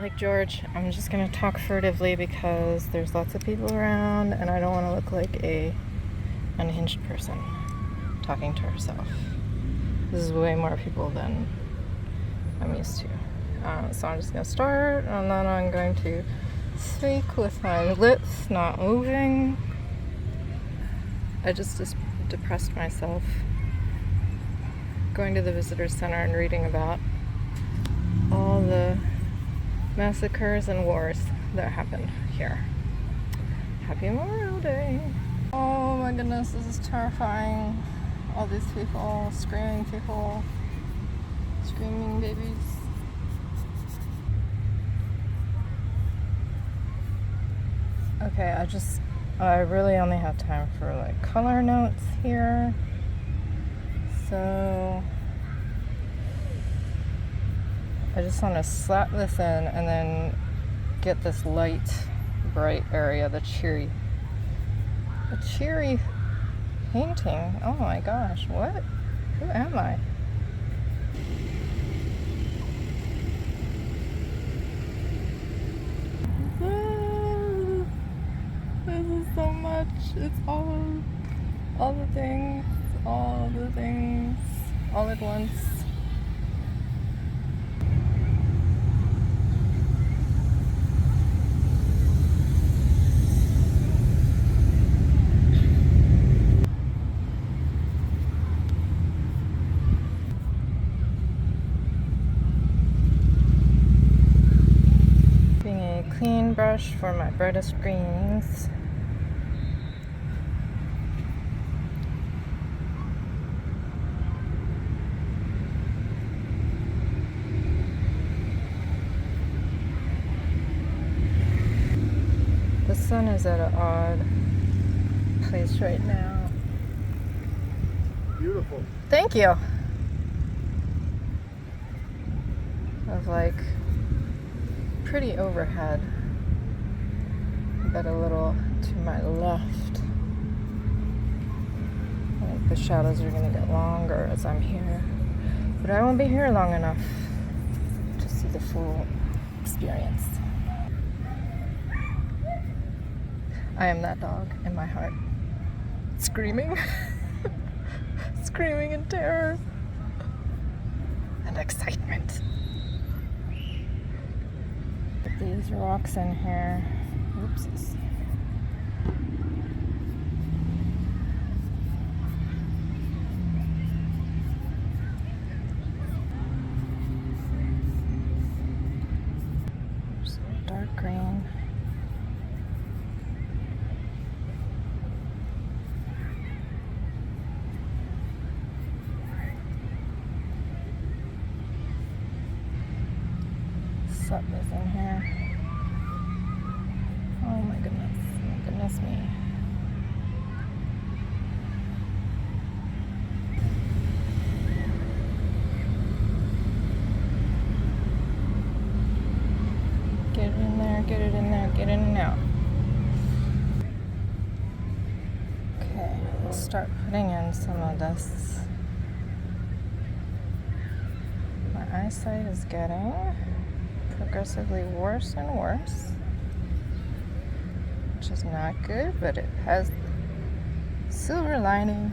Like George, I'm just gonna talk furtively because there's lots of people around and I don't want to look like a unhinged person talking to herself. This is way more people than I'm used to. So I'm just gonna start and then I'm going to speak with my lips not moving. I just depressed myself going to the visitor center and reading about all the massacres and wars that happened here. Happy Memorial Day. Oh my goodness, this is terrifying. All these people, screaming babies. Okay, I really only have time for like color notes here. So I just want to slap this in and then get this light, bright area, the cheery painting. Oh my gosh, what? Who am I? This is so much. It's all the things, all at once. Clean brush for my brightest greens. The sun is at an odd place right now. Beautiful. Thank you. Of like pretty overhead, but a little to my left. I think the shadows are going to get longer as I'm here, but I won't be here long enough to see the full experience. I am that dog in my heart, screaming, screaming in terror and excitement. These rocks in here. Oopsies. Some dark green. Something is in here. Oh my goodness me. Get it in there, get it in there, get in and out. Okay, let's start putting in some of this. My eyesight is getting progressively worse and worse, which is not good, but it has silver lining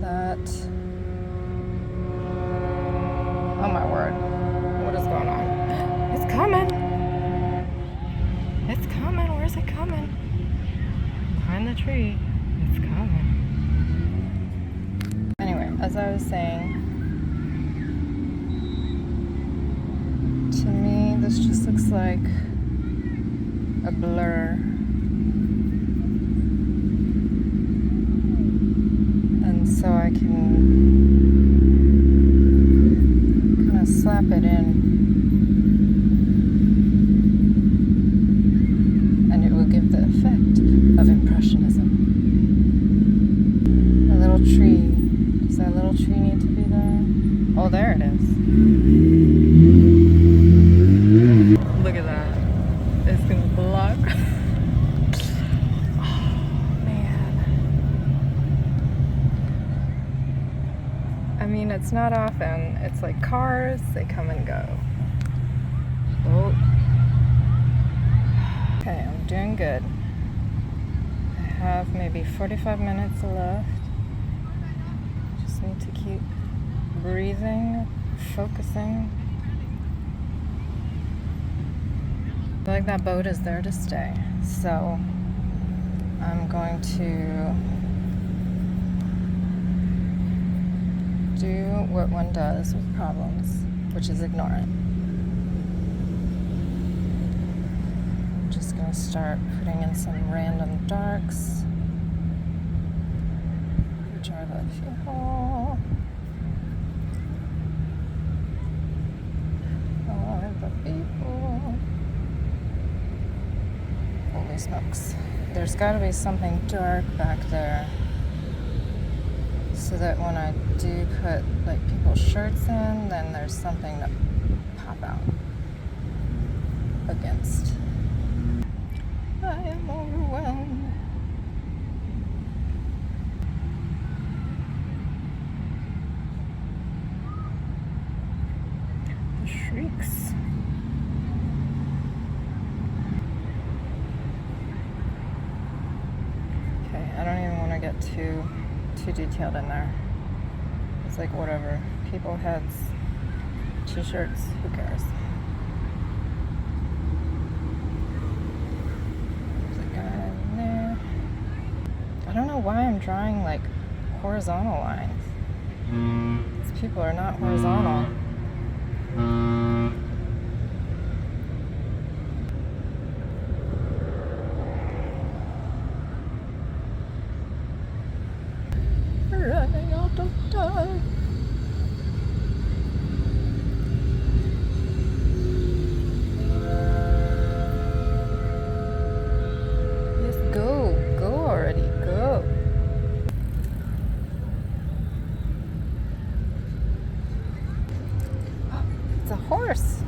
that, oh my word, what is going on? It's coming, where's it coming? Behind the tree, it's coming. Anyway, as I was saying, to me this just looks like a blur, and so I can kind of slap it in and it will give the effect of impressionism. A little tree. Does that little tree need to be there? Oh, there it is. Look at that. It's gonna block. Oh man. I mean, it's not often. It's like cars, they come and go. boat. Okay, I'm doing good. I have maybe 45 minutes left. Just need to keep breathing, focusing. I feel like that boat is there to stay. So I'm going to do what one does with problems, which is ignore it. I'm just going to start putting in some random darks, which are the people. Are the people. Holy smokes. There's got to be something dark back there, so that when I do put like people's shirts in, then there's something to pop out against. I am overwhelmed. The shrieks. Okay, I don't even want to get too detailed in there. It's like whatever. People heads, t-shirts, who cares? There's a guy in there. I don't know why I'm drawing like horizontal lines. These people are not horizontal. Running out of time. Just go. Go already. Go. It's a horse.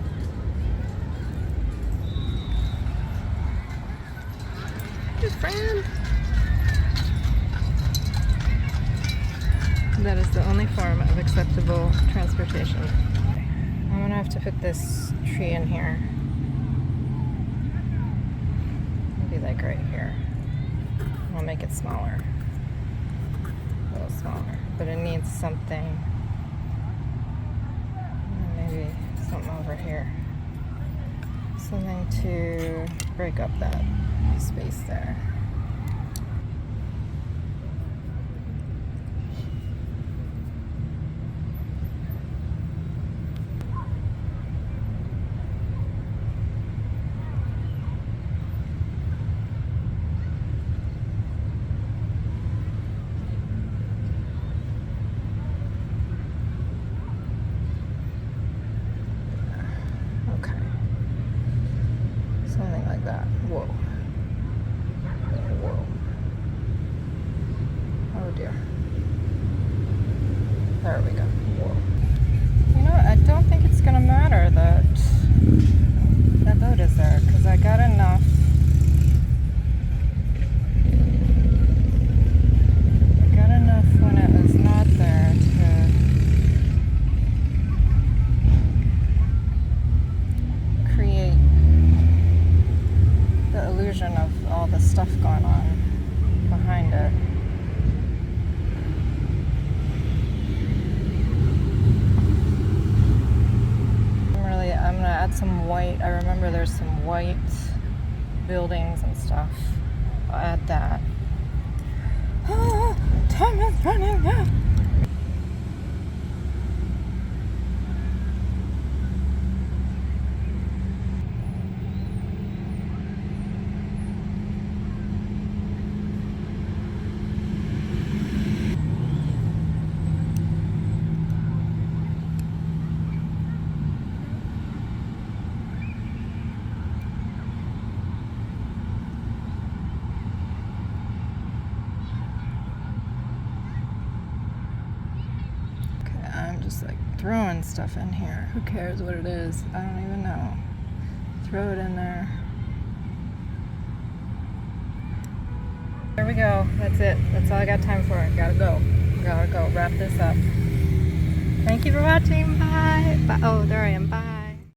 Hey, friend. That is the only form of acceptable transportation. I'm gonna have to put this tree in here. Maybe like right here. I'll make it smaller. A little smaller. But it needs something. Maybe something over here. Something to break up that space there. That. Whoa. Whoa. Oh dear. There we go. Whoa. You know what? I don't think it's gonna matter that that boat is there, because I got enough. I got enough when it was not there to create the illusion of all the stuff going on behind it. I'm gonna add some white. I remember there's some white buildings and stuff. I'll add that. Time is running out. Just like throwing stuff in here. Who cares what it is? I don't even know. Throw it in there. There we go. That's it. That's all I got time for. Gotta go. Gotta go. Wrap this up. Thank you for watching. Bye. Bye. Oh, there I am. Bye.